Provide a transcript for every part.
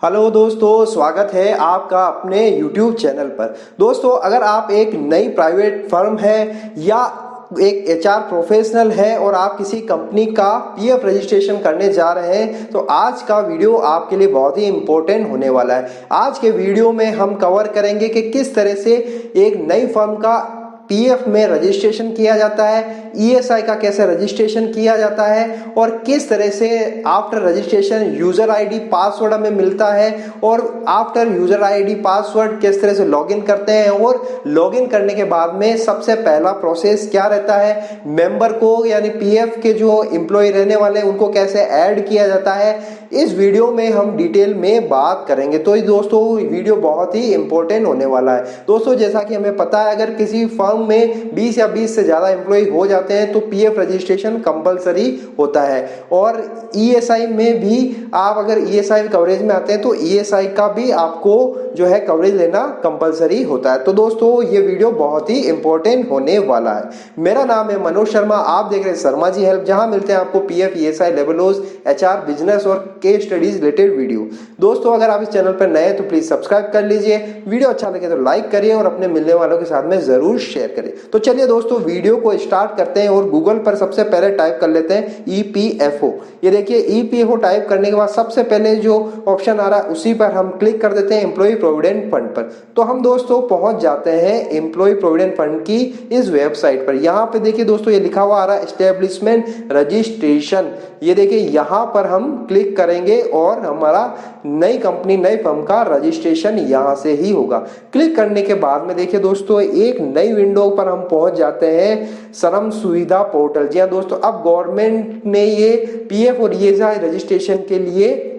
Hello दोस्तों, स्वागत है आपका अपने YouTube चैनल पर। दोस्तों, अगर आप एक नई प्राइवेट फर्म है या एक HR प्रोफेशनल है और आप किसी कंपनी का PF रजिस्ट्रेशन करने जा रहे हैं तो आज का वीडियो आपके लिए बहुत ही इंपॉर्टेंट होने वाला है। आज के वीडियो में हम कवर करेंगे कि किस तरह से एक नई फर्म का PF में रजिस्ट्रेशन किया जाता है, ESI का कैसे रजिस्ट्रेशन किया जाता है और किस तरह से after registration user ID password हमें मिलता है और आफ्टर यूजर आईडी पासवर्ड किस तरह से लॉगिन करते हैं और लॉगिन करने के बाद में सबसे पहला प्रोसेस क्या रहता है, मेंबर को यानी PF के जो एम्प्लॉय रहने वाले हैं उनको कैसे ऐड किया जाता है, इस वीडियो में हम डिटेल में बात करेंगे। तो दोस्तों वीडियो बहुत ही इंपॉर्टेंट होने वाला है। दोस्तों, जैसा कि हमें पता है, अगर किसी फर्म में 20 या 20 से ज्यादा एम्प्लॉय हो जाते हैं तो PF रजिस्ट्रेशन कंपलसरी होता है और ESI में भी आप अगर ESI कवरेज में आते हैं तो ESI का भी आपको जो है कवरेज लेना कंपलसरी होता है। तो दोस्तों ये वीडियो बहुत ही इंपॉर्टेंट होने वाला है। मेरा नाम है मनोज शर्मा, आप देख रहे हैं शर्मा जी हेल्प, जहां मिलते हैं आपको PF, ESI, लेवलोज, HR, बिजनेस और केस स्टडीज रिलेटेड वीडियो। दोस्तों, अगर आप इस चैनल पर नए हैं तो प्लीज सब्सक्राइब कर लीजिए, वीडियो अच्छा लगे तो लाइक करिए और अपने मिलने वालों के साथ में जरूर शेयर करें। तो चलिए दोस्तों वीडियो को स्टार्ट करते हैं और गूगल पर सबसे पहले टाइप कर लेते हैं EPFO। ये देखिए EPFO टाइप करने के बाद सबसे पहले जो ऑप्शन आ रहा है उसी पर हम क्लिक कर देते हैं, एम्प्लॉय प्रोविडेंट फंड पर। तो हम दोस्तों पहुंच जाते हैं एम्प्लॉय प्रोविडेंट फंड की इस वेबसाइट पर। यहाँ पे देखिए दोस्तों ये लिखा हुआ आ रहा है एस्टेब्लिशमेंट रजिस्ट्रेशन। ये देखिए यहाँ पर हम क्लिक करेंगे और हमारा नई कंपनी, नई फर्म का रजिस्ट्रेशन यहाँ से ही होगा। क्लिक करने के बाद में देखिए दोस्तों एक नई विंडो पर हम पहुंच जाते हैं, श्रम सुविधा पोर्टल। जी हाँ दोस्तों, अब गवर्नमेंट ने ये PF और ESI रजिस्ट्रेशन के लिए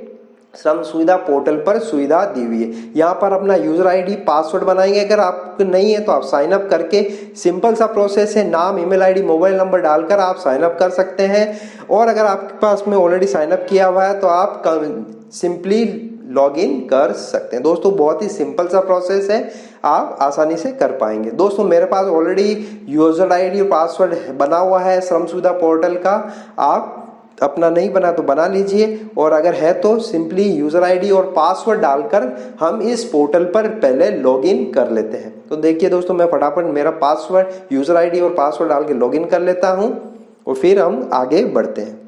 श्रम सुविधा पोर्टल पर सुविधा दी हुई है। यहाँ पर अपना यूजर आईडी पासवर्ड बनाएंगे। अगर आप नहीं है तो आप साइन अप करके, सिंपल सा प्रोसेस है, नाम, ईमेल आईडी, मोबाइल नंबर डालकर आप साइन अप कर सकते हैं। और अगर आपके पास में ऑलरेडी साइन अप किया हुआ है तो आप सिंपली लॉग इन कर सकते हैं। दोस्तों बहुत ही सिंपल सा प्रोसेस है, आप आसानी से कर पाएंगे। दोस्तों मेरे पास ऑलरेडी यूजर आईडी और पासवर्ड बना हुआ है श्रम सुविधा पोर्टल का, आप अपना नहीं बना तो बना लीजिए और अगर है तो सिंपली यूजर आईडी और पासवर्ड डालकर हम इस पोर्टल पर पहले लॉगिन कर लेते हैं। तो देखिए दोस्तों मैं फटाफट मेरा पासवर्ड, यूजर आईडी और पासवर्ड डाल के लॉगिन कर लेता हूं और फिर हम आगे बढ़ते हैं,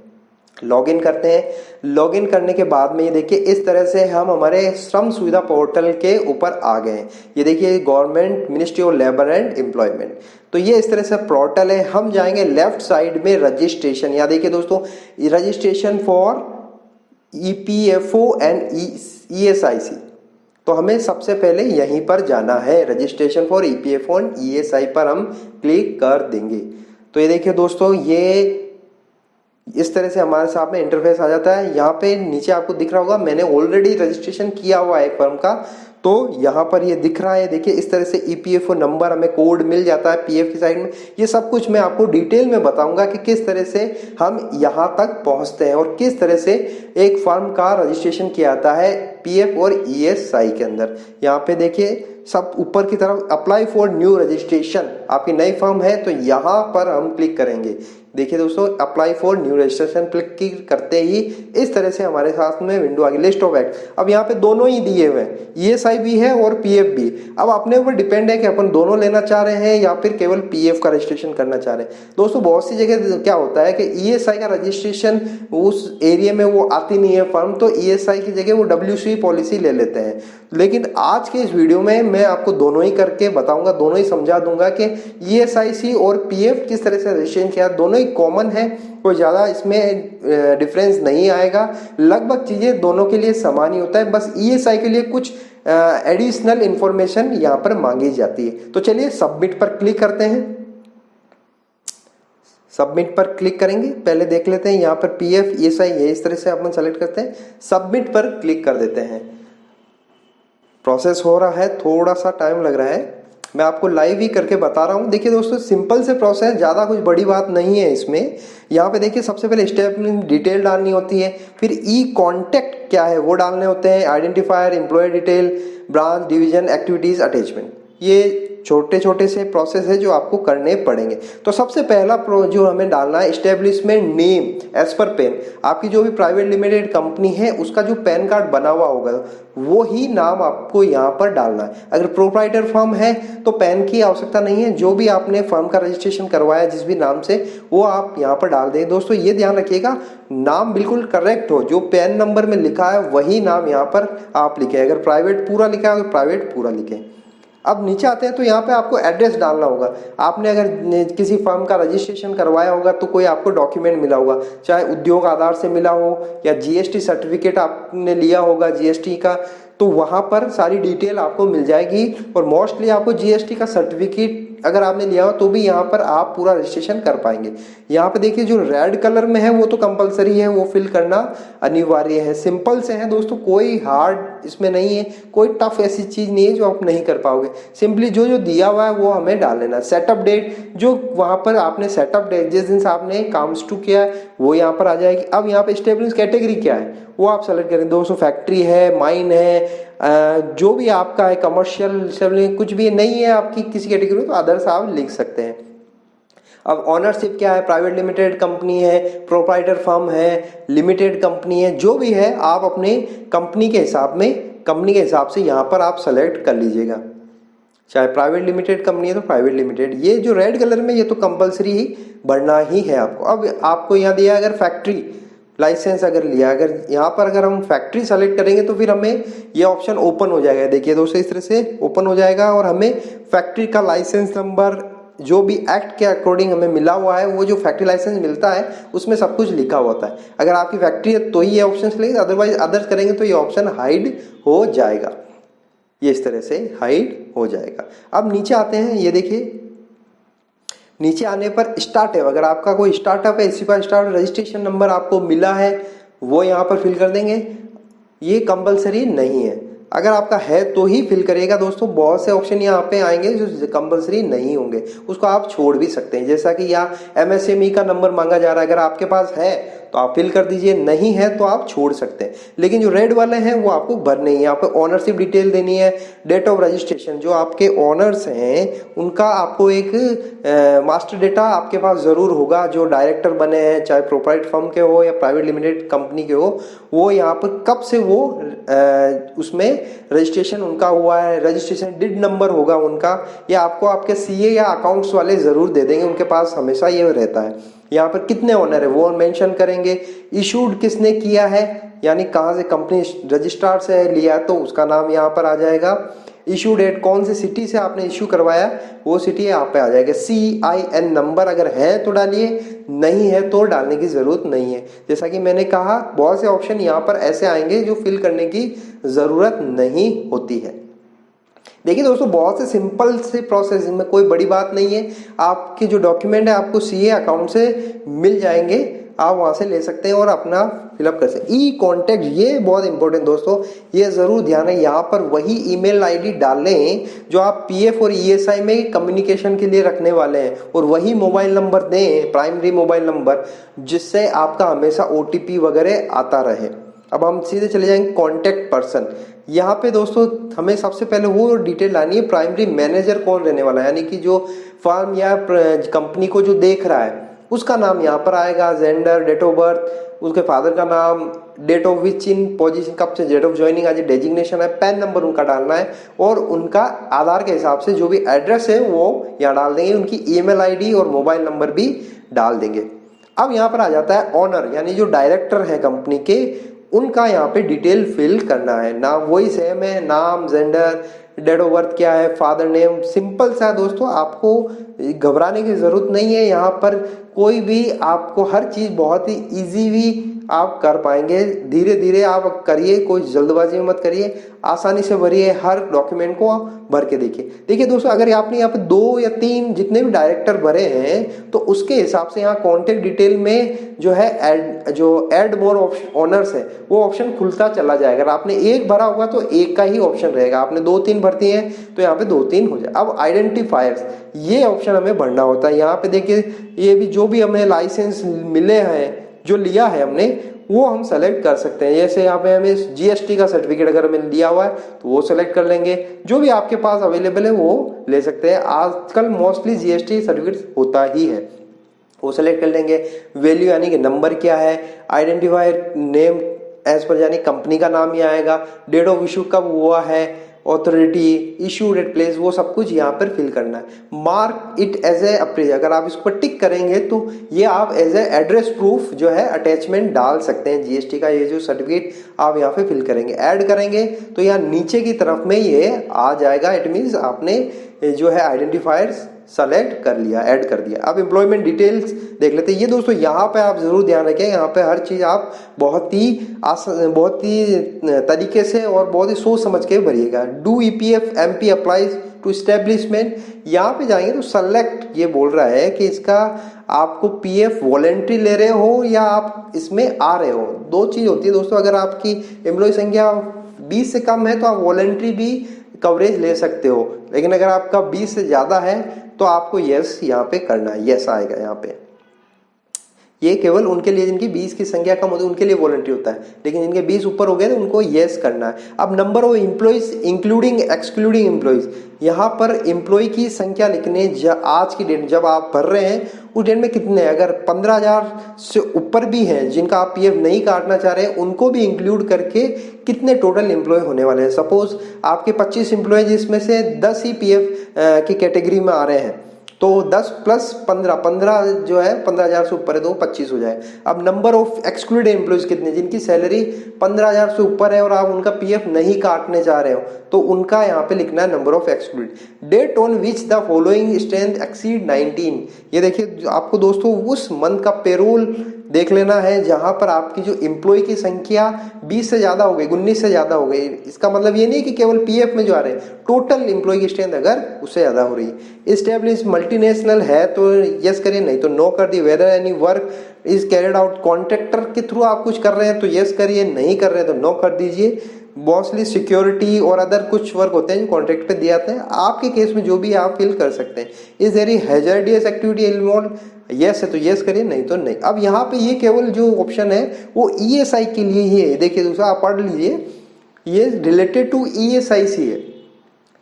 लॉगिन करते हैं। लॉगिन करने के बाद में ये देखिए इस तरह से हम हमारे श्रम सुविधा पोर्टल के ऊपर आ गए हैं। ये देखिए government ministry of labour and employment. तो ये इस तरह से पोर्टल है। हम जाएंगे लेफ्ट साइड में रजिस्ट्रेशन। यहाँ देखिए दोस्तों registration for EPFO and ESIC। तो हमें सबसे पहले यहीं पर जाना है, registration for EPFO and ESI पर हम क्लिक कर देंगे। तो ये देखिए दोस्तों ये इस तरह से हमारे सामने इंटरफेस आ जाता है। यहाँ पे नीचे आपको दिख रहा होगा मैंने ऑलरेडी रजिस्ट्रेशन किया हुआ है फर्म का, तो यहाँ पर ये दिख रहा है। देखिए इस तरह से EPFO नंबर हमें कोड मिल जाता है PF की साइड में। ये सब कुछ मैं आपको डिटेल में बताऊंगा कि किस तरह से हम यहाँ तक पहुँचते हैं और किस तरह से एक फर्म का रजिस्ट्रेशन किया जाता है PF और ESI के अंदर। यहाँ पे देखिए सब ऊपर की तरफ अप्लाई फॉर न्यू रजिस्ट्रेशन, आपकी नई फर्म है तो यहाँ पर हम क्लिक करेंगे। देखिए दोस्तों apply for new registration click करते ही इस तरह से हमारे साथ में विंडो आ गई, लिस्ट ऑफ एक्ट। अब यहाँ पे दोनों ही दिए हुए हैं, ESI भी है और PF भी। अब अपने ऊपर डिपेंड है कि अपन दोनों लेना चाह रहे हैं या फिर केवल PF का रजिस्ट्रेशन करना चाह रहे हैं। दोस्तों बहुत सी जगह क्या होता है कि ESI का रजिस्ट्रेशन उस एरिया में वो आती नहीं है फर्म, तो ESI की जगह वो WC पॉलिसी ले लेते हैं। लेकिन आज के इस वीडियो में मैं आपको दोनों ही करके बताऊंगा, दोनों ही समझा दूंगा कि ESIC और PF किस तरह से रजिस्ट्रेशन किया। दोनों ही कॉमन है, कोई ज्यादा इसमें डिफरेंस नहीं आएगा, लगभग चीजें दोनों के लिए समान ही होता है। बस ESI के लिए कुछ एडिशनल इंफॉर्मेशन यहाँ पर मांगी जाती है। तो चलिए सबमिट पर क्लिक करते हैं। सबमिट पर क्लिक करेंगे, पहले देख लेते हैं यहाँ पर PF ESI ये इस तरह से अपन सेलेक्ट करते हैं, सबमिट पर क्लिक कर देते हैं। प्रोसेस हो रहा है, थोड़ा सा टाइम लग रहा है, मैं आपको लाइव ही करके बता रहा हूँ। देखिए दोस्तों सिंपल से प्रोसेस, ज़्यादा कुछ बड़ी बात नहीं है इसमें। यहाँ पे देखिए सबसे पहले स्टेप डिटेल डालनी होती है, फिर कॉन्टैक्ट क्या है वो डालने होते हैं, identifier, employ detail, branch, division, activities, attachment, ये छोटे छोटे से प्रोसेस है जो आपको करने पड़ेंगे। तो सबसे पहला जो हमें डालना है, establishment name as per PAN. आपकी जो भी प्राइवेट लिमिटेड कंपनी है उसका जो पैन कार्ड बना हुआ होगा वो ही नाम आपको यहाँ पर डालना है। अगर प्रोप्राइटर फर्म है तो पैन की आवश्यकता नहीं है, जो भी आपने फर्म का रजिस्ट्रेशन करवाया जिस भी नाम से वो आप यहाँ पर डाल दें। दोस्तों ये ध्यान रखिएगा नाम बिल्कुल करेक्ट हो, जो पैन नंबर में लिखा है वही नाम यहाँ पर आप लिखें। अगर प्राइवेट पूरा लिखा है तो प्राइवेट पूरा लिखें। अब नीचे आते हैं तो यहाँ पे आपको एड्रेस डालना होगा। आपने अगर किसी फर्म का रजिस्ट्रेशन करवाया होगा तो कोई आपको डॉक्यूमेंट मिला होगा, चाहे उद्योग आधार से मिला हो या जीएसटी सर्टिफिकेट आपने लिया होगा जीएसटी का, तो वहाँ पर सारी डिटेल आपको मिल जाएगी। और मोस्टली आपको जीएसटी का सर्टिफिकेट अगर आपने लिया हो तो भी यहाँ पर आप पूरा रजिस्ट्रेशन कर पाएंगे। यहाँ पे देखिए जो रेड कलर में है वो तो कंपलसरी है, वो फिल करना अनिवार्य है। सिंपल से है दोस्तों, कोई हार्ड इसमें नहीं है, कोई टफ ऐसी चीज नहीं है जो आप नहीं कर पाओगे। सिंपली जो जो दिया हुआ है वो हमें डाल लेना। सेटअप डेट, जो वहाँ पर आपने सेटअप डेट जिस दिन से आपने काम शुरू किया है वो यहाँ पर आ जाएगी। अब यहाँ पे स्टेब्लिश कैटेगरी क्या है वो आप सेलेक्ट करें। दोस्तों फैक्ट्री है, माइन है, जो भी आपका है, कमर्शियल कुछ भी नहीं है आपकी किसी कैटेगरी में तो अदर्स आप लिख सकते हैं। अब ऑनरशिप क्या है, प्राइवेट लिमिटेड कंपनी है, प्रोप्राइटर फर्म है, लिमिटेड कंपनी है, जो भी है आप अपने कंपनी के हिसाब से यहाँ पर आप सेलेक्ट कर लीजिएगा। चाहे प्राइवेट लिमिटेड कंपनी है तो प्राइवेट लिमिटेड। ये जो रेड कलर में ये तो कंपलसरी ही भरना ही है आपको। अब आपको यहाँ दिया अगर फैक्ट्री लाइसेंस अगर लिया, अगर यहाँ पर अगर हम फैक्ट्री सेलेक्ट करेंगे तो फिर हमें ये ऑप्शन ओपन हो जाएगा। देखिए दोस्तों इस तरह से ओपन हो जाएगा और हमें फैक्ट्री का लाइसेंस नंबर जो भी एक्ट के अकॉर्डिंग हमें मिला हुआ है, वो जो फैक्ट्री लाइसेंस मिलता है उसमें सब कुछ लिखा होता है। अगर आपकी फैक्ट्री है तो ही ये ऑप्शन चलेगा, अदरवाइज अदर्स करेंगे तो ये ऑप्शन हाइड हो जाएगा। ये इस तरह से हाइड हो जाएगा। अब नीचे आते हैं, ये देखिए नीचे आने पर स्टार्टअप, अगर आपका कोई स्टार्टअप है, इसी का स्टार्ट रजिस्ट्रेशन नंबर आपको मिला है वो यहाँ पर फिल कर देंगे। ये कंपलसरी नहीं है, अगर आपका है तो ही फिल करिएगा। दोस्तों बहुत से ऑप्शन यहाँ पे आएंगे जो कंपलसरी नहीं होंगे, उसको आप छोड़ भी सकते हैं। जैसा कि यहाँ एमएसएमई का नंबर मांगा जा रहा है, अगर आपके पास है तो आप फिल कर दीजिए, नहीं है तो आप छोड़ सकते हैं। लेकिन जो रेड वाले हैं वो आपको भरने ही। यहाँ पे ऑनरशिप डिटेल देनी है, डेट ऑफ रजिस्ट्रेशन, जो आपके ऑनर्स हैं उनका आपको एक मास्टर डेटा आपके पास जरूर होगा। जो डायरेक्टर बने हैं, चाहे प्रोप्राइट फर्म के हो या प्राइवेट लिमिटेड कंपनी के हो, वो यहाँ पर कब से वो उसमें रजिस्ट्रेशन उनका हुआ है, रजिस्ट्रेशन डिड नंबर होगा उनका, या आपको आपके सीए या अकाउंट्स वाले जरूर दे देंगे, उनके पास हमेशा ये रहता है। यहाँ पर कितने ओनर है वो मेंशन करेंगे, इशूड किसने किया है, यानी कहाँ से कंपनी रजिस्ट्रार से लिया तो उसका नाम यहाँ पर आ जाएगा। इशू डेट, कौन सी सिटी से आपने इशू करवाया वो सिटी यहाँ पे आ जाएगा। CIN नंबर अगर है तो डालिए, नहीं है तो डालने की जरूरत नहीं है। जैसा कि मैंने कहा बहुत से ऑप्शन यहाँ पर ऐसे आएंगे जो फिल करने की जरूरत नहीं होती है। देखिए दोस्तों बहुत से सिंपल से प्रोसेस में कोई बड़ी बात नहीं है। आपके जो डॉक्यूमेंट है आपको CA अकाउंट से मिल जाएंगे, आप वहां से ले सकते हैं और अपना फिलअप कर सकते हैं। ई कॉन्टैक्ट, ये बहुत इंपॉर्टेंट दोस्तों, ये जरूर ध्यान है, यहाँ पर वही ईमेल आईडी डालें जो आप PF और ESI में कम्युनिकेशन के लिए रखने वाले हैं, और वही मोबाइल नंबर दें, प्राइमरी मोबाइल नंबर, जिससे आपका हमेशा OTP वगैरह आता रहे। अब हम सीधे चले जाएंगे कॉन्टैक्ट पर्सन। यहाँ पे दोस्तों हमें सबसे पहले वो डिटेल लानी है, प्राइमरी मैनेजर कौन रहने वाला है, यानी कि जो फर्म या कंपनी को जो देख रहा है उसका नाम यहाँ पर आएगा, जेंडर, डेट ऑफ बर्थ, उसके फादर का नाम, date of which in position, कब से डेट ऑफ ज्वाइनिंग आज, डेजिग्नेशन है, पैन नंबर उनका डालना है, और उनका आधार के हिसाब से जो भी एड्रेस है वो यहाँ डाल देंगे, उनकी ईमेल आईडी और मोबाइल नंबर भी डाल देंगे। अब यहाँ पर आ जाता है ऑनर, यानी जो डायरेक्टर है कंपनी के, उनका यहाँ पे डिटेल फिल करना है। नाम वही सेम है, नाम, जेंडर, डेट ऑफ बर्थ क्या है, फादर नेम, सिंपल सा दोस्तों, आपको घबराने की जरूरत नहीं है। यहाँ पर कोई भी आपको हर चीज बहुत ही इजी भी आप कर पाएंगे। धीरे धीरे आप करिए, कोई जल्दबाजी में मत करिए, आसानी से भरिए, हर डॉक्यूमेंट को भर के देखिए दोस्तों, अगर आपने यहाँ पे 2 या 3 जितने भी डायरेक्टर भरे हैं तो उसके हिसाब से यहाँ कॉन्टेक्ट डिटेल में जो है ऐड मोर ऑनर्स है वो ऑप्शन खुलता चला जाएगा। अगर आपने 1 भरा होगा तो 1 का ही ऑप्शन रहेगा, आपने 2-3 भरती हैं तो यहाँ पे 2-3 हो जाए। अब आइडेंटिफायर्स, ये ऑप्शन हमें भरना होता है। यहाँ पे देखिए ये भी जो भी हमें लाइसेंस मिले हैं, जो लिया है हमने, वो हम सेलेक्ट कर सकते हैं। जैसे यहाँ पे हमें जीएसटी का सर्टिफिकेट अगर हमें लिया हुआ है तो वो सेलेक्ट कर लेंगे, जो भी आपके पास अवेलेबल है वो ले सकते हैं। आजकल मोस्टली जीएसटी सर्टिफिकेट होता ही है, वो सेलेक्ट कर लेंगे। वैल्यू यानी कि नंबर क्या है, आइडेंटिफायर नेम एज पर यानी कंपनी का नाम ही आएगा, डेट ऑफ इशू कब हुआ है, ऑथोरिटी, इशू डेट, प्लेस, वो सब कुछ यहाँ पर फिल करना है। Mark it as a appraise, अगर आप इसको टिक करेंगे तो ये आप एज ए एड्रेस प्रूफ जो है अटैचमेंट डाल सकते हैं। जीएसटी का ये जो सर्टिफिकेट आप यहाँ पे फिल करेंगे, ऐड करेंगे तो यहाँ नीचे की तरफ में ये आ जाएगा। इट मीन्स आपने जो है आइडेंटिफायर्स सेलेक्ट कर लिया, ऐड कर दिया। अब एम्प्लॉयमेंट डिटेल्स देख लेते हैं। ये दोस्तों यहाँ पे आप जरूर ध्यान रखें, यहाँ पे हर चीज आप बहुत ही तरीके से और बहुत ही सोच समझ के भरिएगा। Do EPF MP applies to establishment, यहाँ पे जाएंगे तो सेलेक्ट ये बोल रहा है कि इसका आपको पीएफ वॉलेंट्री ले रहे हो या आप इसमें आ रहे हो। दो चीज होती है दोस्तों, अगर आपकी एम्प्लॉय संख्या 20 से कम है तो आप वॉलेंट्री भी कवरेज ले सकते हो, लेकिन अगर आपका 20 से ज्यादा है तो आपको यस यहाँ पे करना है, यस आएगा यहाँ पे। ये केवल उनके लिए जिनकी 20 की संख्या कम होती है उनके लिए वॉलंटरी होता है, लेकिन जिनके 20 ऊपर हो गए तो उनको यस करना है। अब number of employees including excluding employees, यहाँ पर एम्प्लॉय की संख्या लिखने आज की डेट जब आप भर रहे हैं उस डेट में कितने हैं। अगर 15,000 से ऊपर भी हैं जिनका आप पीएफ नहीं काटना चाह रहे हैं उनको भी इंक्लूड करके कितने टोटल एम्प्लॉय होने वाले हैं। सपोज आपके 25 एम्प्लॉय जिसमें से 10 ही पीएफ की कैटेगरी में आ रहे हैं तो 10 प्लस 15 जो है 15,000 से ऊपर है तो 25 हो जाए। अब नंबर ऑफ एक्सक्लूडेड एम्प्लॉइज कितने, जिनकी सैलरी 15,000 से ऊपर है और आप उनका पीएफ नहीं काटने जा रहे हो तो उनका यहाँ पे लिखना है number of excluded. Date on which the following strength exceed 19, ये देखिए आपको दोस्तों उस मंथ का पेरोल देख लेना है जहां पर आपकी जो एम्प्लॉय की संख्या 20 से ज्यादा हो गई, 19 से ज्यादा हो गई। इसका मतलब ये नहीं कि केवल पीएफ में जो आ रहे हैं, टोटल एम्प्लॉय की स्ट्रेंथ अगर उससे ज्यादा हो रही है। एस्टेब्लिश मल्टीनेशनल है तो यस करिए, नहीं तो नो कर दी। Whether any work is carried out, contractor के थ्रू आप कुछ कर रहे हैं तो यस करिए, नहीं कर रहे हैं तो नो कर दीजिए। मोस्टली सिक्योरिटी और अदर कुछ वर्क होते हैं जो कॉन्ट्रैक्ट पे दिए जाते हैं, आपके केस में जो भी आप फिल कर सकते हैं। Is very hazardous activity involve, yes है तो यस करिए, नहीं तो नहीं। अब यहाँ पे ये केवल जो ऑप्शन है वो ईएसआई के लिए ही है। देखिए दूसरा आप पढ़ लीजिए, ये रिलेटेड टू ईएसआईसी है।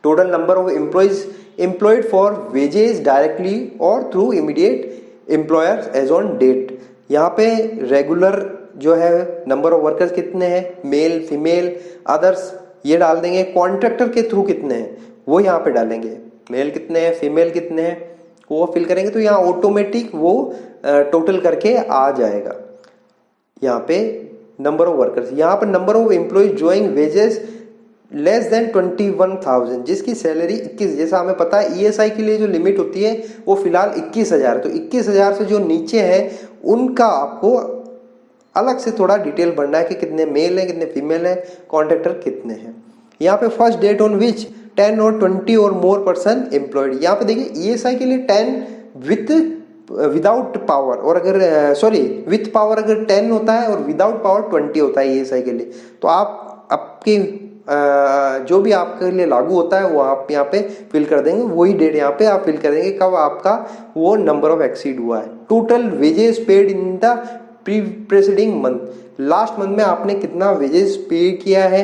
Total number of employees employed for wages directly और through immediate employer as on date. यहाँ पे रेगुलर जो है नंबर ऑफ वर्कर्स कितने हैं, मेल फीमेल अदर्स ये डाल देंगे। कॉन्ट्रैक्टर के थ्रू कितने हैं वो यहाँ पे डालेंगे, मेल कितने हैं फीमेल कितने हैं वो फिल करेंगे तो यहाँ ऑटोमेटिक वो टोटल करके आ जाएगा। यहाँ पे नंबर ऑफ वर्कर्स, यहाँ पर number of employ joining wages less than 21,000, जिसकी सैलरी 21, जैसा हमें पता है ईएसआई के लिए जो लिमिट होती है वो फिलहाल 21,000, तो 21,000 से जो नीचे है उनका आपको अलग से थोड़ा डिटेल भरना है कि कितने मेल है कितने फीमेल है, कॉन्ट्रैक्टर कितने हैं। यहाँ पे फर्स्ट डेट ऑन विच 10 और 20 और मोर पर्सन एम्प्लॉयड, यहाँ पे देखिए ईएसआई के लिए 10 विदाउट पावर, और अगर विथ पावर अगर 10 होता है और विदाउट पावर 20 होता है ईएसआई के लिए, तो आप आपकी जो भी आपके लिए लागू होता है वो आप यहाँ पे फिल कर देंगे, वही डेट यहाँ पे आप फिल कर देंगे कब आपका वो नंबर ऑफ एक्सीड हुआ है। Total wages paid in the preceding month, last month में आपने कितना वेजेस पे किया है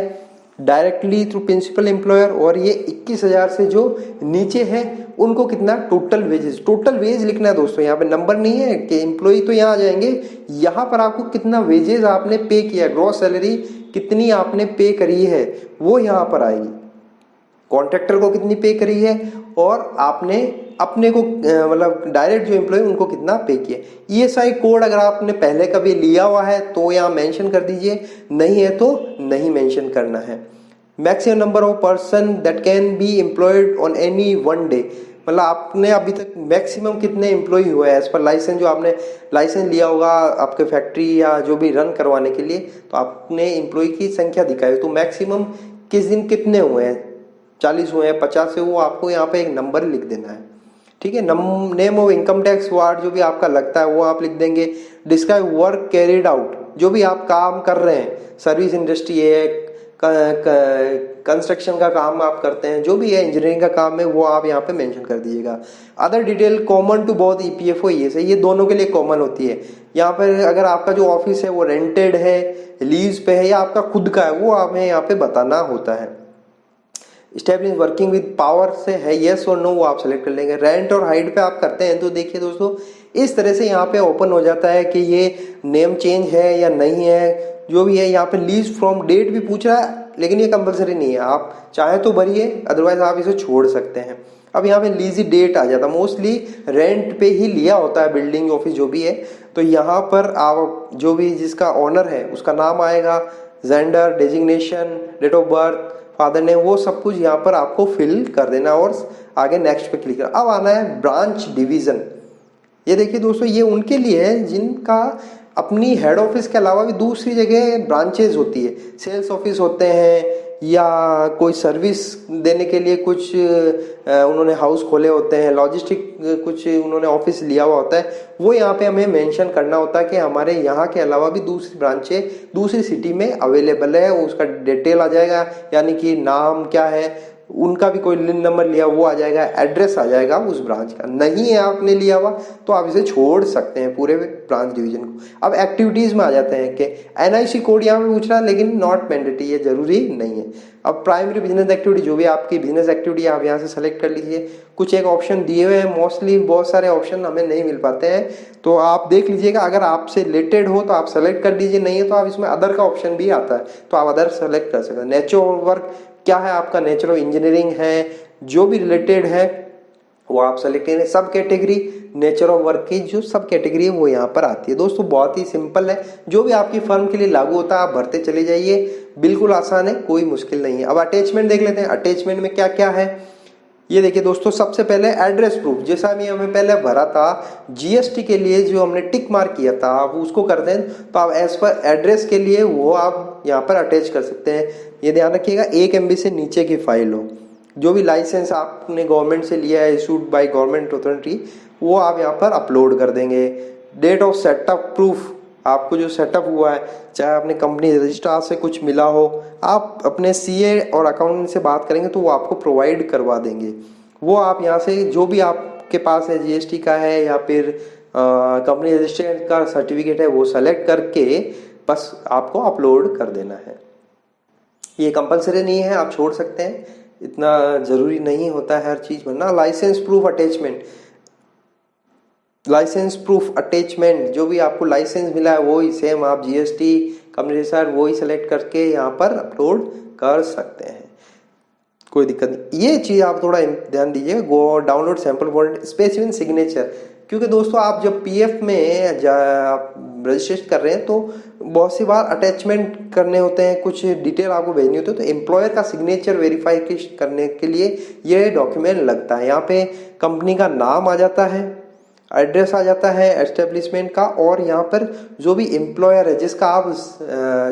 डायरेक्टली थ्रू प्रिंसिपल एम्प्लॉयर, और ये 21,000 से जो नीचे है उनको कितना टोटल वेजेस, टोटल वेज लिखना है दोस्तों। यहाँ पे नंबर नहीं है कि एम्प्लॉय तो यहाँ आ जाएंगे, यहाँ पर आपको कितना वेजेस आपने पे किया, ग्रॉस सैलरी कितनी आपने पे करी है वो यहाँ पर आएगी। कॉन्ट्रैक्टर को कितनी पे करी है और आपने अपने को मतलब डायरेक्ट जो एम्प्लॉय उनको कितना पे किया। ईएसआई कोड अगर आपने पहले कभी लिया हुआ है तो यहाँ मेंशन कर दीजिए, नहीं है तो नहीं मेंशन करना है। Maximum number of person that can be employed on any one day, मतलब आपने अभी तक मैक्सिमम कितने एम्प्लॉय हुए हैं एज पर लाइसेंस, जो आपने लाइसेंस लिया होगा आपके फैक्ट्री या जो भी रन करवाने के लिए, तो आपने एम्प्लॉय की संख्या दिखाई तो मैक्सिमम किस दिन कितने हुए हैं, 40 हुए हैं 50 से, वो आपको यहाँ पे एक नंबर लिख देना है। ठीक है, name of income tax ward जो भी आपका लगता है वो आप लिख देंगे। डिस्क्राइब वर्क कैरिड आउट, जो भी आप काम कर रहे हैं, सर्विस इंडस्ट्री है, कंस्ट्रक्शन का काम आप करते हैं, जो भी है इंजीनियरिंग का काम है वो आप यहाँ पे मेंशन कर दीजिएगा। Other detail common to both EPFO ESI, ये दोनों के लिए कॉमन होती है। यहाँ पर अगर आपका जो ऑफिस है वो रेंटेड है, लीज पे है या आपका खुद का है, वो हमें यहाँ पे बताना होता है। स्टेब्लिश वर्किंग विद पावर से है येस और नो, वो आप सेलेक्ट कर लेंगे। रेंट और हाइड पे आप करते हैं तो देखिए दोस्तों इस तरह से यहाँ पे ओपन हो जाता है कि ये नेम चेंज है या नहीं है, जो भी है। यहाँ पे लीज फ्रॉम डेट भी पूछ रहा है, लेकिन ये कंपलसरी नहीं है, आप चाहे तो भरिए, अदरवाइज आप इसे छोड़ सकते हैं। अब यहाँ पे लीजी डेट आ जाता है, मोस्टली रेंट पे ही लिया होता है बिल्डिंग ऑफिस जो भी है, तो यहाँ पर आप जो भी जिसका ऑनर है उसका नाम आएगा, gender, designation, date of birth, father ने, वो सब कुछ यहाँ पर आपको फिल कर देना और आगे नेक्स्ट पे क्लिक करना। अब आना है ब्रांच डिवीजन। ये देखिए दोस्तों ये उनके लिए है जिनका अपनी हेड ऑफिस के अलावा भी दूसरी जगह ब्रांचेज होती है, सेल्स ऑफिस होते हैं या कोई सर्विस देने के लिए कुछ उन्होंने हाउस खोले होते हैं, लॉजिस्टिक कुछ उन्होंने ऑफिस लिया हुआ होता है, वो यहाँ पे हमें मेंशन करना होता है कि हमारे यहाँ के अलावा भी दूसरी ब्रांचें दूसरी सिटी में अवेलेबल है, उसका डिटेल आ जाएगा, यानी कि नाम क्या है, उनका भी कोई लिन नंबर लिया वो आ जाएगा, एड्रेस आ जाएगा उस ब्रांच का। नहीं है आपने लिया हुआ तो आप इसे छोड़ सकते हैं पूरे ब्रांच डिवीजन को। अब एक्टिविटीज में आ जाते हैं कि एनआईसी कोड यहाँ पे पूछ रहा है, लेकिन नॉट मैंडेटरी, ये जरूरी नहीं है। अब प्राइमरी बिजनेस एक्टिविटी, जो भी आपकी बिजनेस एक्टिविटी आप यहाँ से सेलेक्ट कर लीजिए। कुछ एक ऑप्शन दिए हुए हैं, मोस्टली बहुत सारे ऑप्शन हमें नहीं मिल पाते हैं, तो आप देख लीजिएगा, अगर आपसे रिलेटेड हो तो आप सेलेक्ट कर लीजिए, नहीं है तो आप इसमें अदर का ऑप्शन भी आता है तो आप अदर सेलेक्ट कर सकते हैं। नेचर ऑफ वर्क क्या है आपका, नेचर ऑफ इंजीनियरिंग है, जो भी रिलेटेड है वो आप सेलेक्ट करें। सब कैटेगरी, नेचर ऑफ वर्क की जो सब कैटेगरी है वो यहाँ पर आती है। दोस्तों बहुत ही सिंपल है, जो भी आपकी फर्म के लिए लागू होता है आप भरते चले जाइए, बिल्कुल आसान है, कोई मुश्किल नहीं है। अब अटैचमेंट देख लेते हैं, अटैचमेंट में क्या क्या है। ये देखिए दोस्तों सबसे पहले एड्रेस प्रूफ, जैसा भी हमें पहले भरा था जीएसटी के लिए जो हमने टिक मार्क किया था, आप उसको कर दें तो आप एज पर एड्रेस के लिए वो आप यहाँ पर अटैच कर सकते हैं। ये ध्यान रखिएगा 1 MB से नीचे की फाइल हो। जो भी लाइसेंस आपने गवर्नमेंट से लिया है, इशूड बाय गवर्नमेंट अथॉरिटी, वो आप यहाँ पर अपलोड कर देंगे। डेट ऑफ सेटअप प्रूफ, आपको जो सेटअप हुआ है, चाहे अपने कंपनी रजिस्ट्रार से कुछ मिला हो, आप अपने सीए और अकाउंटेंट से बात करेंगे तो वो आपको प्रोवाइड करवा देंगे। वो आप यहाँ से जो भी आपके पास है, जीएसटी का है या फिर कंपनी रजिस्ट्रेशन का सर्टिफिकेट है, वो सेलेक्ट करके बस आपको अपलोड कर देना है। ये कंपलसरी नहीं है, आप छोड़ सकते हैं, इतना ज़रूरी नहीं होता है हर चीज़ भरना। License proof attachment, license proof attachment, जो भी आपको लाइसेंस मिला है वही सेम आप जीएसटी कंपनी रजिस्ट्रार वही सेलेक्ट करके यहाँ पर अपलोड कर सकते हैं, कोई दिक्कत नहीं। ये चीज़ आप थोड़ा ध्यान दीजिए। Go download sample warrant specific signature, क्योंकि दोस्तों आप जब पीएफ में रजिस्ट्रेशन कर रहे हैं तो बहुत सी बार अटैचमेंट करने होते हैं, कुछ डिटेल आपको भेजनी होती है, तो एम्प्लॉयर का सिग्नेचर वेरीफाई करने के लिए ये डॉक्यूमेंट लगता है। यहाँ पे कंपनी का नाम आ जाता है, एड्रेस आ जाता है एस्टेब्लिशमेंट का, और यहाँ पर जो भी एम्प्लॉयर है जिसका आप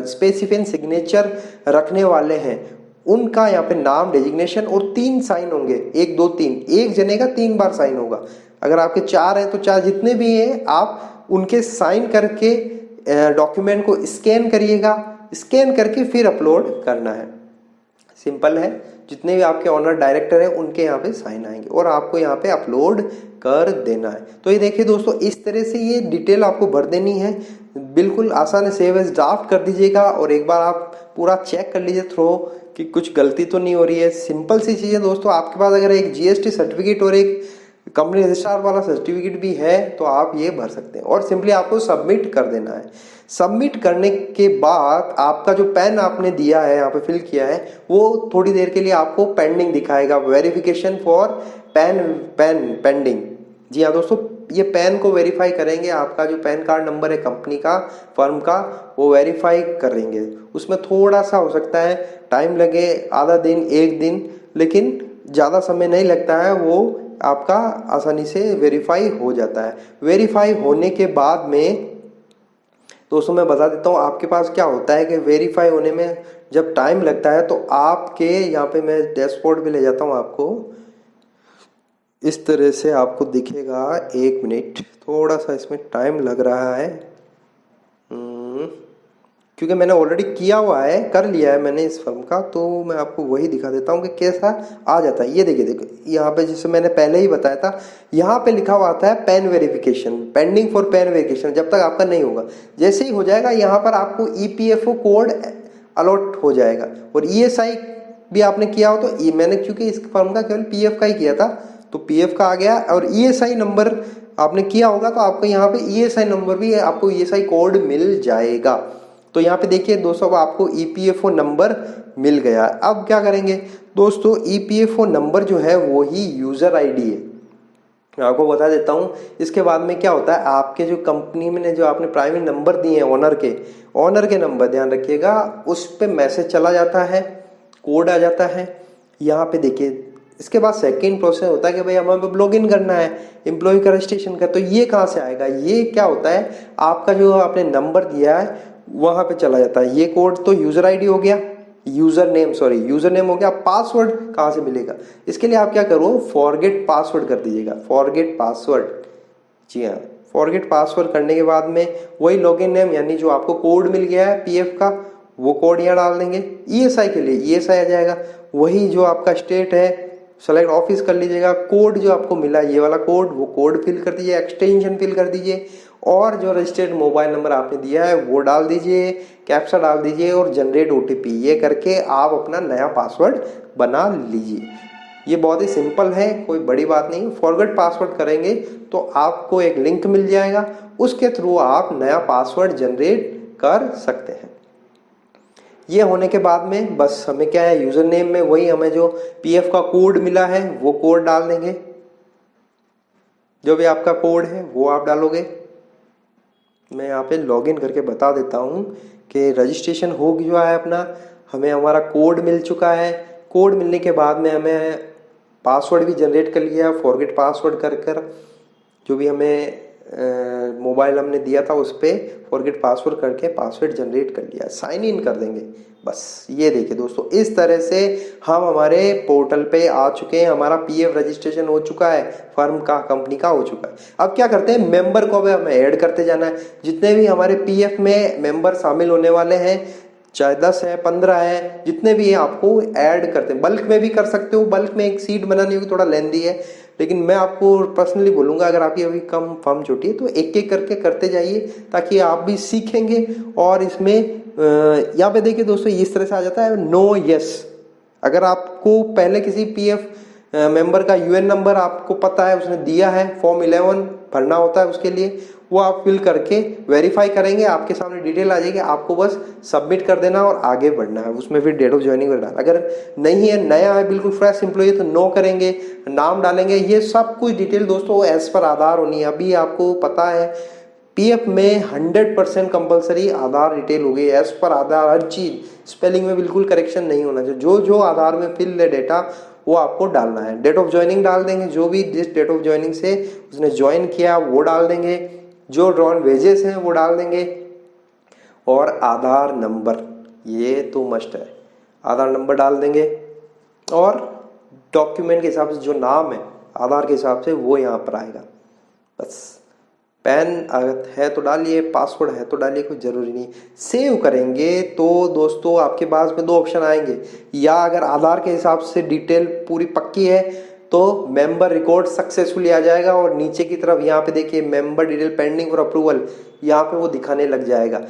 स्पेसिफिक सिग्नेचर रखने वाले हैं उनका यहाँ पे नाम, डेजिग्नेशन और 3 साइन होंगे, 1 2 3, एक जने का 3 बार साइन होगा। अगर आपके 4 हैं तो 4 जितने भी हैं आप उनके साइन करके डॉक्यूमेंट को स्कैन करिएगा, स्कैन करके फिर अपलोड करना है। सिंपल है, जितने भी आपके ऑनर डायरेक्टर हैं उनके यहाँ पे साइन आएंगे और आपको यहाँ पे अपलोड कर देना है। तो ये देखिए दोस्तों इस तरह से ये डिटेल आपको भर देनी है, बिल्कुल आसान है। सेव एज ड्राफ्ट कर दीजिएगा और एक बार आप पूरा चेक कर लीजिए थ्रो कि कुछ गलती तो नहीं हो रही है। सिंपल सी चीज़ है दोस्तों, आपके पास अगर एक जीएसटी सर्टिफिकेट और एक कंपनी रजिस्ट्रार वाला सर्टिफिकेट भी है तो आप ये भर सकते हैं और सिंपली आपको सबमिट कर देना है। सबमिट करने के बाद आपका जो पैन आपने दिया है, यहाँ पे फिल किया है, वो थोड़ी देर के लिए आपको पेंडिंग दिखाएगा, वेरिफिकेशन फॉर पैन पेंडिंग। जी हाँ दोस्तों, ये पैन को वेरीफाई करेंगे, आपका जो पैन कार्ड नंबर है कंपनी का, फर्म का, वो वेरीफाई करेंगे। उसमें थोड़ा सा हो सकता है टाइम लगे, आधा दिन 1 दिन, लेकिन ज़्यादा समय नहीं लगता है, वो आपका आसानी से वेरीफाई हो जाता है। वेरीफाई होने के बाद में दोस्तों मैं बता देता हूँ आपके पास क्या होता है कि वेरीफाई होने में जब टाइम लगता है तो आपके यहाँ पे मैं डैशबोर्ड पे ले जाता हूँ आपको, इस तरह से आपको दिखेगा। 1 मिनट, थोड़ा सा इसमें टाइम लग रहा है क्योंकि मैंने ऑलरेडी किया हुआ है, कर लिया है मैंने इस फर्म का, तो मैं आपको वही दिखा देता हूँ कि कैसा आ जाता है। ये देखिए देखो यहाँ पे, जैसे मैंने पहले ही बताया था, यहाँ पे लिखा हुआ आता है pan verification, pending for pan verification, जब तक आपका नहीं होगा। जैसे ही हो जाएगा यहाँ पर आपको EPFO कोड अलॉट हो जाएगा। और ESI भी आपने किया हो तो मैंने क्योंकि इस फर्म का केवल PF का ही किया था तो PF का आ गया, और ESI नंबर आपने किया होगा तो आपको यहाँ पे ESI नंबर भी है, आपको ESI कोड मिल जाएगा। तो यहाँ पे देखिए दोस्तों, अब आपको EPFO नंबर मिल गया। अब क्या करेंगे दोस्तों, EPFO नंबर जो है वो ही यूज़र ID है। मैं आपको बता देता हूँ। इसके बाद में क्या होता है, आपके जो कंपनी में जो आपने प्राइवेट नंबर दिए हैं ओनर के नंबर, ध्यान रखिएगा, उस पर मैसेज चला जाता है, कोड आ जाता है। यहाँ पे देखिए, इसके बाद सेकंड प्रोसेस होता है कि भाई हमें लॉग इन करना है एम्प्लॉय का रजिस्ट्रेशन का। तो ये कहाँ से आएगा, ये क्या होता है, आपका जो आपने नंबर दिया है वहाँ पे चला जाता है। ये कोड तो यूज़र ID हो गया, यूज़र नेम हो गया। पासवर्ड कहाँ से मिलेगा, इसके लिए आप क्या करो, फॉरगेट पासवर्ड कर दीजिएगा, फॉरगेट पासवर्ड। जी हाँ, फॉरगेट पासवर्ड करने के बाद में वही लॉगिन नेम, यानी जो आपको कोड मिल गया है PF का, वो कोड यहाँ डाल देंगे। ESI के लिए ESI आ जाएगा, वही जो आपका स्टेट है सेलेक्ट ऑफिस कर लीजिएगा। कोड जो आपको मिला ये वाला कोड, वो कोड फिल कर दीजिए, एक्सटेंशन फिल कर दीजिए, और जो रजिस्टर्ड मोबाइल नंबर आपने दिया है वो डाल दीजिए, कैप्चा डाल दीजिए और जनरेट OTP। ये करके आप अपना नया पासवर्ड बना लीजिए। ये बहुत ही सिंपल है, कोई बड़ी बात नहीं। फॉरगेट पासवर्ड करेंगे तो आपको एक लिंक मिल जाएगा, उसके थ्रू आप नया पासवर्ड जनरेट कर सकते हैं। ये होने के बाद में बस हमें क्या है, यूजर नेम में वही हमें जो PF का कोड मिला है वो कोड डाल देंगे, जो भी आपका कोड है वो आप डालोगे। मैं यहाँ पे लॉगिन करके बता देता हूँ कि रजिस्ट्रेशन हो गया है अपना, हमें हमारा कोड मिल चुका है। कोड मिलने के बाद में हमें पासवर्ड भी जनरेट कर लिया, फॉरगेट पासवर्ड कर जो भी हमें मोबाइल हमने दिया था उस पर फॉरगेट पासवर्ड करके पासवर्ड जनरेट कर लिया, साइन इन कर देंगे बस। ये देखिए दोस्तों, इस तरह से हम हमारे पोर्टल पे आ चुके हैं, हमारा PF रजिस्ट्रेशन हो चुका है, फर्म का, कंपनी का हो चुका है। अब क्या करते हैं, मेंबर को भी हमें ऐड करते जाना है। जितने भी हमारे PF में मेंबर शामिल होने वाले हैं, चाहे 10 है 15 है, जितने भी हैं आपको ऐड करते हैं। बल्क में भी कर सकते हो, बल्क में एक सीट बनानी होगी, थोड़ा लेंदी है, लेकिन मैं आपको पर्सनली बोलूँगा अगर आपकी अभी कम फर्म छोटी है तो एक एक करके करते जाइए, ताकि आप भी सीखेंगे। और इसमें यहाँ पे देखिए दोस्तों, इस तरह से आ जाता है नो यस। अगर आपको पहले किसी PF मेंबर का UN नंबर आपको पता है, उसने दिया है, फॉर्म 11 भरना होता है उसके लिए, वो आप फिल करके वेरीफाई करेंगे, आपके सामने डिटेल आ जाएगी, आपको बस सबमिट कर देना और आगे बढ़ना है। उसमें फिर डेट ऑफ ज्वाइनिंग डालना। अगर नहीं है, नया है, बिल्कुल फ्रेश एम्प्लॉय तो नो करेंगे, नाम डालेंगे। ये सब कुछ डिटेल दोस्तों एज पर आधार होनी है। अभी आपको पता है PF में 100% कंपलसरी आधार डिटेल हो गई, एज पर आधार हर चीज। स्पेलिंग में बिल्कुल करेक्शन नहीं होना चाहिए, जो जो आधार में फिल है डेटा वो आपको डालना है। डेट ऑफ ज्वाइनिंग डाल देंगे, जो भी जिस डेट ऑफ ज्वाइनिंग से उसने ज्वाइन किया वो डाल देंगे, जो ड्रॉन वेजेस हैं वो डाल देंगे, और आधार नंबर ये तो मस्ट है, आधार नंबर डाल देंगे। और डॉक्यूमेंट के हिसाब से जो नाम है आधार के हिसाब से वो यहाँ पर आएगा बस। पैन है तो डालिए, पासवर्ड है तो डालिए, कुछ ज़रूरी नहीं। सेव करेंगे तो दोस्तों आपके पास में 2 ऑप्शन आएंगे, या अगर आधार के हिसाब से डिटेल पूरी पक्की है तो मेंबर रिकॉर्ड सक्सेसफुली आ जाएगा, और नीचे की तरफ यहाँ पे देखिए member detail pending for approval, यहाँ पे वो दिखाने लग जाएगा।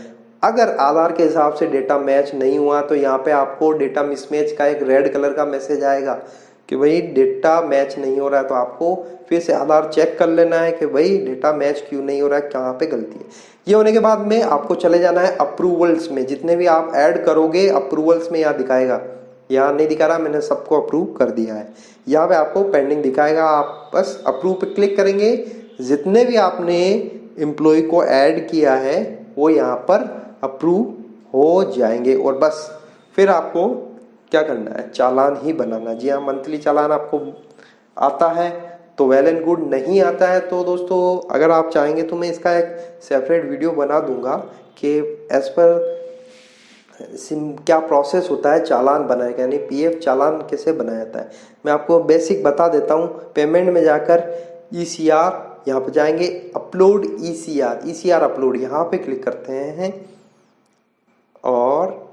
अगर आधार के हिसाब से डेटा मैच नहीं हुआ तो यहाँ पे आपको डेटा मिसमैच का एक रेड कलर का मैसेज आएगा कि भाई डेटा मैच नहीं हो रहा है। तो आपको फिर से आधार चेक कर लेना है कि भाई डेटा मैच क्यों नहीं हो रहा है, कहाँ पे गलती है। ये होने के बाद में आपको चले जाना है अप्रूवल्स में। जितने भी आप ऐड करोगे अप्रूवल्स में यहाँ दिखाएगा, यहाँ नहीं दिखा रहा, मैंने सबको अप्रूव कर दिया है। यहाँ पे आपको पेंडिंग दिखाएगा, आप बस अप्रूव पे क्लिक करेंगे। जितने भी आपने एम्प्लॉय को ऐड किया है वो यहाँ पर अप्रूव हो जाएंगे, और बस फिर आपको क्या करना है, चालान ही बनाना। जी हाँ, मंथली चालान आपको आता है तो वेल एंड गुड, नहीं आता है तो दोस्तों अगर आप चाहेंगे तो मैं इसका एक सेपरेट वीडियो बना दूंगा कि एज पर क्या प्रोसेस होता है चालान बनाने का, यानी PF चालान कैसे बनाया जाता है। मैं आपको बेसिक बता देता हूँ। पेमेंट में जाकर ECR यहाँ पे जाएंगे, अपलोड ECR अपलोड, यहाँ पे क्लिक करते हैं। और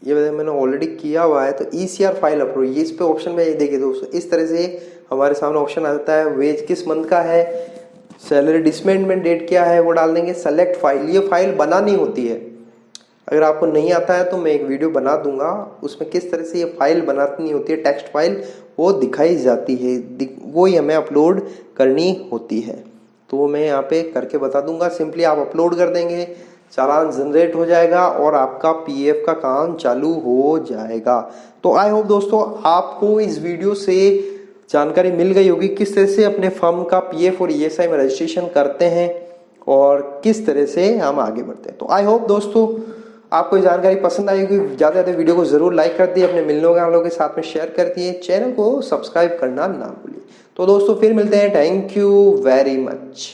ये मैंने ऑलरेडी किया हुआ है। तो ECR फाइल अपलोड, ये इस पे ऑप्शन में देखिए दोस्तों, इस तरह से हमारे सामने ऑप्शन आता है। वेज किस मंथ का है, सैलरी डिसमेंटमेंट डेट क्या है वो डाल देंगे। सेलेक्ट फाइल, ये फाइल बनानी होती है। अगर आपको नहीं आता है तो मैं एक वीडियो बना दूंगा, उसमें किस तरह से ये फाइल बनानी होती है, टेक्स्ट फाइल वो दिखाई जाती है, वो ही हमें अपलोड करनी होती है। तो वो मैं यहाँ पे करके बता दूंगा। सिंपली आप अपलोड कर देंगे, चालान जनरेट हो जाएगा और आपका PF का काम चालू हो जाएगा। तो आई होप दोस्तों आपको इस वीडियो से जानकारी मिल गई होगी किस तरह से अपने फर्म का PF और ESI में रजिस्ट्रेशन करते हैं और किस तरह से हम आगे बढ़ते हैं। तो आई होप दोस्तों आपको ये जानकारी पसंद आई होगी। ज़्यादा से ज़्यादा वीडियो को ज़रूर लाइक कर दिए, अपने मिलने वालों के साथ में शेयर कर दिए, चैनल को सब्सक्राइब करना ना भूलिए। तो दोस्तों फिर मिलते हैं, थैंक यू वेरी मच।